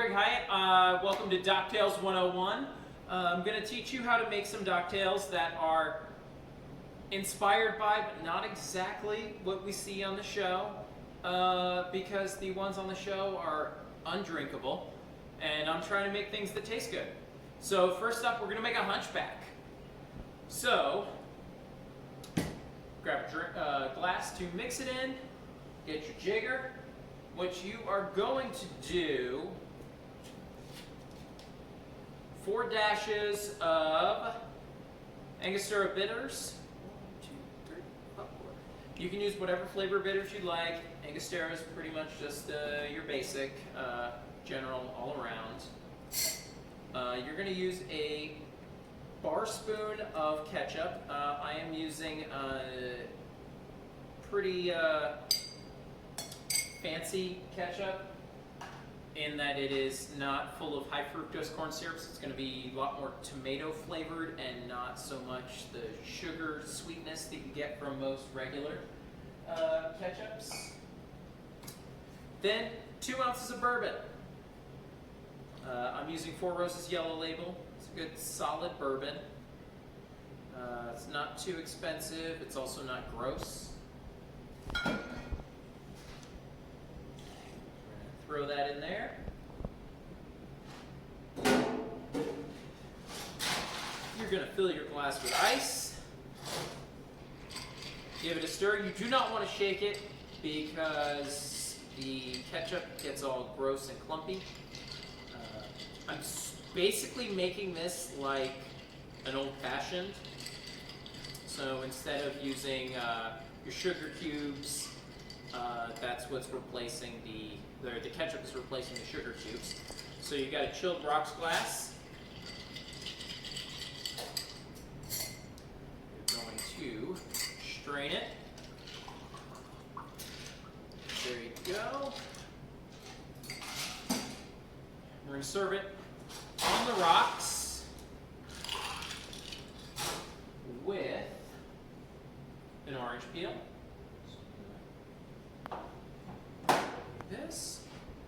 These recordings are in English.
Greg Hyatt. Welcome to Doctails 101. I'm going to teach you how to make some Doctails that are inspired by, but not exactly what we see on the show, because the ones on the show are undrinkable, and I'm trying to make things that taste good. So first up, we're going to make a hunchback. So, grab a glass to mix it in, get your jigger. What you are going to do, 4 dashes of Angostura bitters. 1, 2, 3, 4. You can use whatever flavor bitters you like. Angostura is pretty much just your basic, general, all around. You're going to use a bar spoon of ketchup. I am using pretty fancy ketchup in that it is not full of high fructose corn syrups. It's going to be a lot more tomato flavored and not so much the sugar sweetness that you get from most regular ketchups. Then 2 ounces of bourbon. I'm using Four Roses Yellow Label. It's a good solid bourbon. It's not too expensive. It's also not gross. Throw that in there. You're going to fill your glass with ice. Give it a stir. You do not want to shake it because the ketchup gets all gross and clumpy. I'm basically making this like an old-fashioned. So instead of using your sugar cubes, that's what's replacing the ketchup is replacing the sugar cubes. So you got a chilled rocks glass. You're going to strain it. There you go. We're going to serve it on the rocks with an orange peel. This,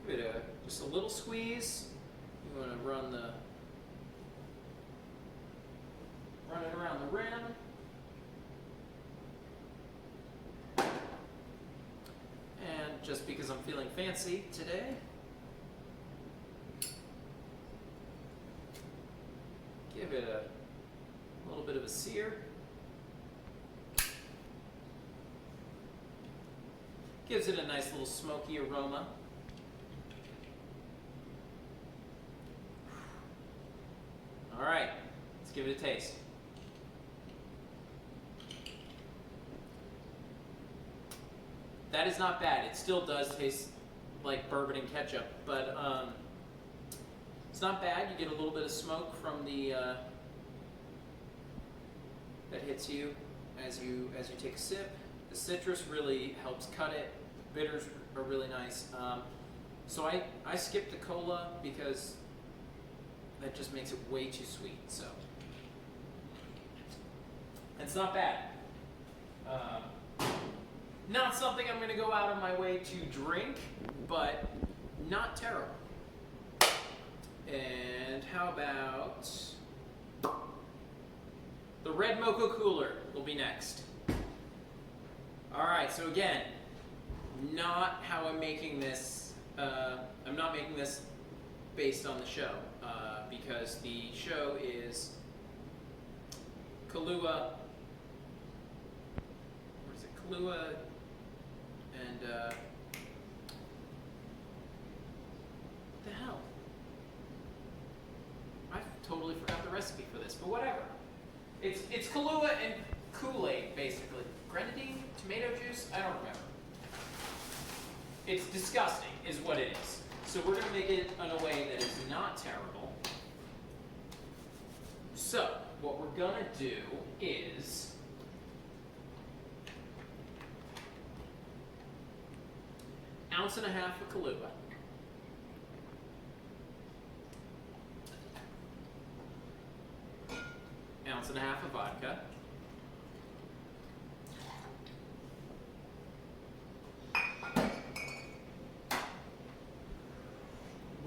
give it just a little squeeze. You want to run it around the rim. And just because I'm feeling fancy today, give it a little bit of a sear. Gives it a nice little smoky aroma. All right, let's give it a taste. That is not bad. It still does taste like bourbon and ketchup, but it's not bad. You get a little bit of smoke from the that hits you as you take a sip. The citrus really helps cut it. The bitters are really nice. So I skipped the cola because that just makes it way too sweet. So it's not bad. Not something I'm going to go out of my way to drink, but not terrible. And how about the red mocha cooler will be next. All right, so again, not how I'm making this. I'm not making this based on the show because the show is Kahlua. What is it? Kahlua and what the hell? I totally forgot the recipe for this, but whatever. It's Kahlua and Kool-Aid basically. Grenadine, tomato juice, I don't remember. It's disgusting is what it is. So we're going to make it in a way that is not terrible. So what we're going to do is ounce and a half of Kahlua. Ounce and a half of vodka.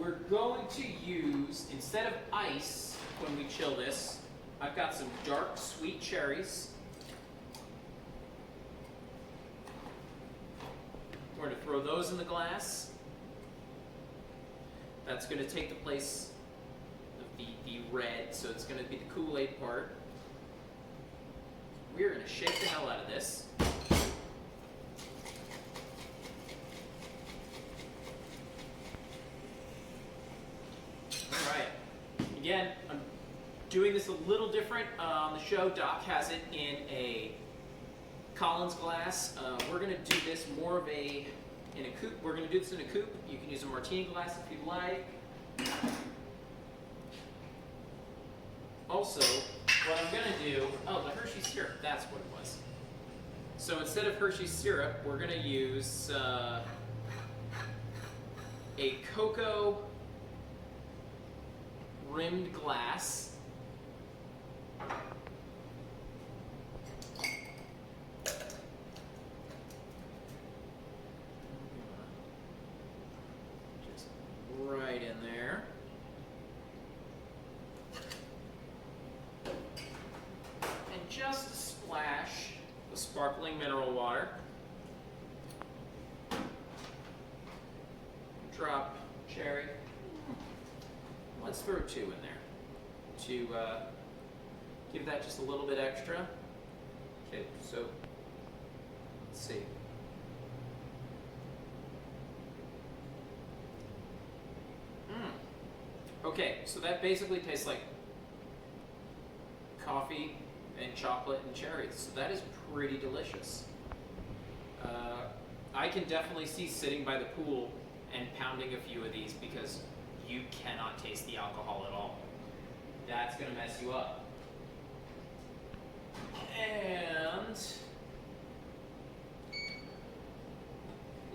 we're going to use, instead of ice when we chill this, I've got some dark sweet cherries. We're going to throw those in the glass. That's going to take the place of the red, so it's going to be the Kool-Aid part. We're going to shake the hell out of this. All right. Again, I'm doing this a little different on the show. Doc has it in a Collins glass. We're going to do this more of in a coupe. We're going to do this in a coupe. You can use a martini glass if you'd like. Also, what I'm going to do, oh, the Hershey's syrup, that's what it was. So instead of Hershey's syrup, we're going to use a cocoa rimmed glass. Just right in there. And just a splash of sparkling mineral water. Drop cherry. Let's throw 2 in there to give that just a little bit extra. Okay, so let's see. Okay, so that basically tastes like coffee and chocolate and cherries. So that is pretty delicious. I can definitely see sitting by the pool and pounding a few of these because you cannot taste the alcohol at all. That's going to mess you up. And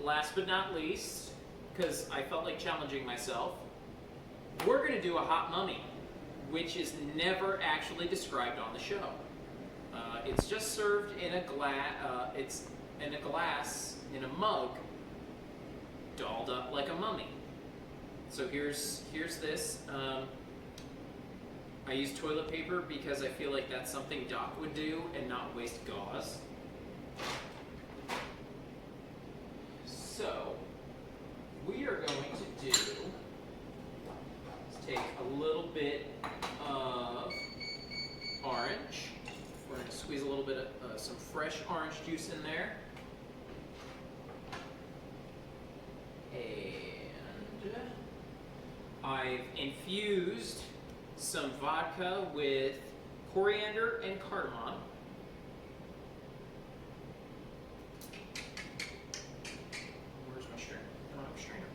last but not least, because I felt like challenging myself, we're going to do a hot mummy, which is never actually described on the show. It's just served in a it's in a glass, in a mug, dolled up like a mummy. So here's this. I use toilet paper because I feel like that's something Doc would do and not waste gauze. So we are going to do, let's take a little bit of orange. We're going to squeeze a little bit of some fresh orange juice in there. And I've infused some vodka with coriander and cardamom. Where's my strainer? I don't have a strainer.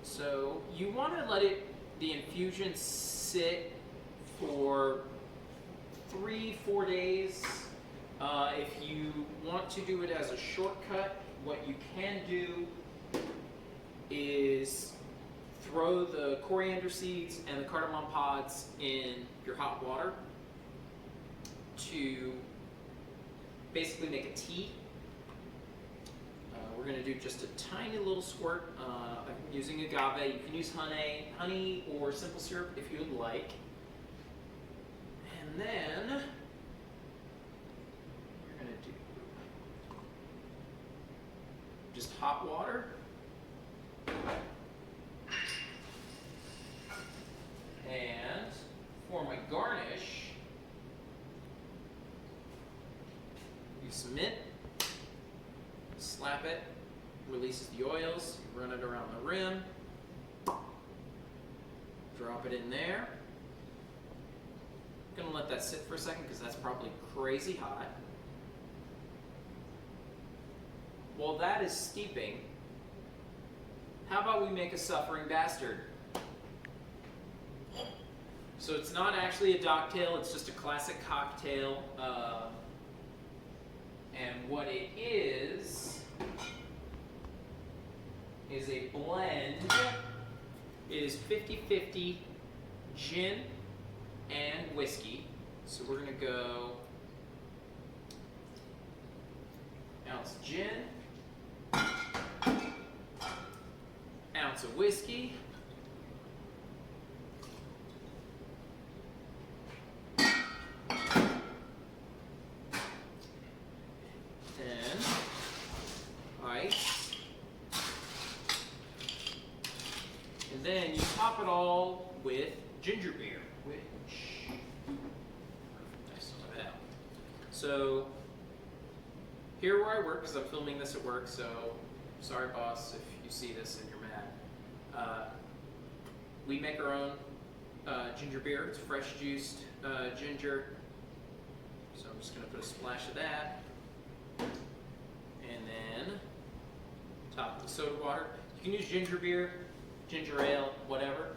So you want to let the infusion sit for 3-4 days. If you want to do it as a shortcut, what you can do is throw the coriander seeds and the cardamom pods in your hot water to basically make a tea. We're going to do just a tiny little squirt. I'm using agave. You can use honey or simple syrup if you would like. And then we're going to do just hot water. And for my garnish, use some mint, slap it, releases the oils, run it around the rim, drop it in there. I'm gonna let that sit for a second because that's probably crazy hot. While that is steeping, how about we make a suffering bastard? So it's not actually a Doctail, it's just a classic cocktail. And what it is a blend. It is 50-50 gin and whiskey. So we're gonna go ounce gin, ounce of whiskey. Then ice. And then you top it all with ginger beer, which nice some of that. So here where I work, because I'm filming this at work, so sorry boss if you see this and you're mad. We make our own ginger beer. It's fresh juiced ginger. So I'm just going to put a splash of that. And then top with soda water. You can use ginger beer, ginger ale, whatever.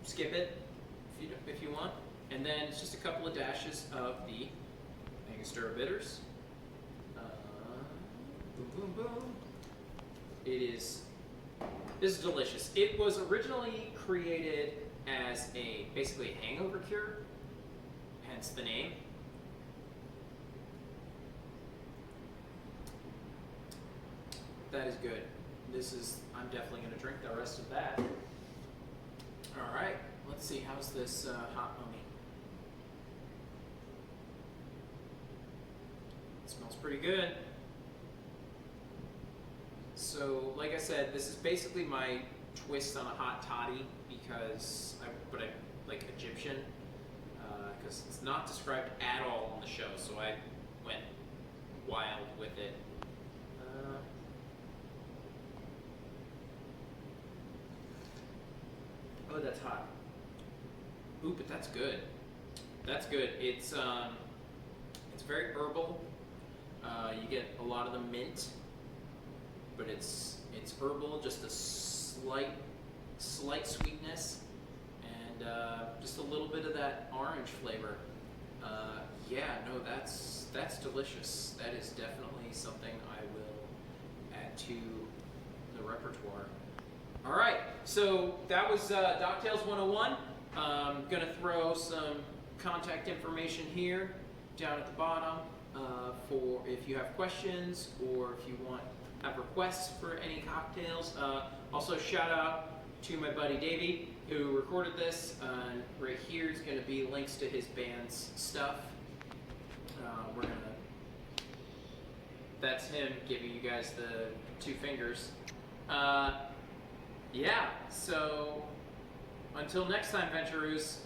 Skip it if you want. And then it's just a couple of dashes of the Angostura bitters. Boom, boom, boom. This is delicious. It was originally created as basically a hangover cure, hence the name. That is good. I'm definitely going to drink the rest of that. All right, let's see, how's this hot mummy? It smells pretty good. So, like I said, this is basically my twist on a hot toddy because I like Egyptian, because it's not described at all on the show, so I went wild with it. Oh, that's hot. Ooh, but that's good. That's good. It's very herbal. You get a lot of the mint, but it's herbal, just a slight sweetness, and just a little bit of that orange flavor. Yeah, no, that's delicious. That is definitely something I will add to the repertoire. All right, so that was Doctails 101. Gonna throw some contact information here down at the bottom for if you have questions or if you have requests for any cocktails. Also, shout out to my buddy Davey who recorded this. Right here is going to be links to his band's stuff. That's him giving you guys the two fingers. Yeah, so until next time, Venturoos.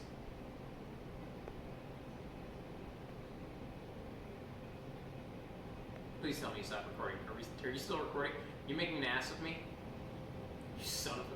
Please tell me you stopped recording. Are you still recording? You making an ass of me? You son of a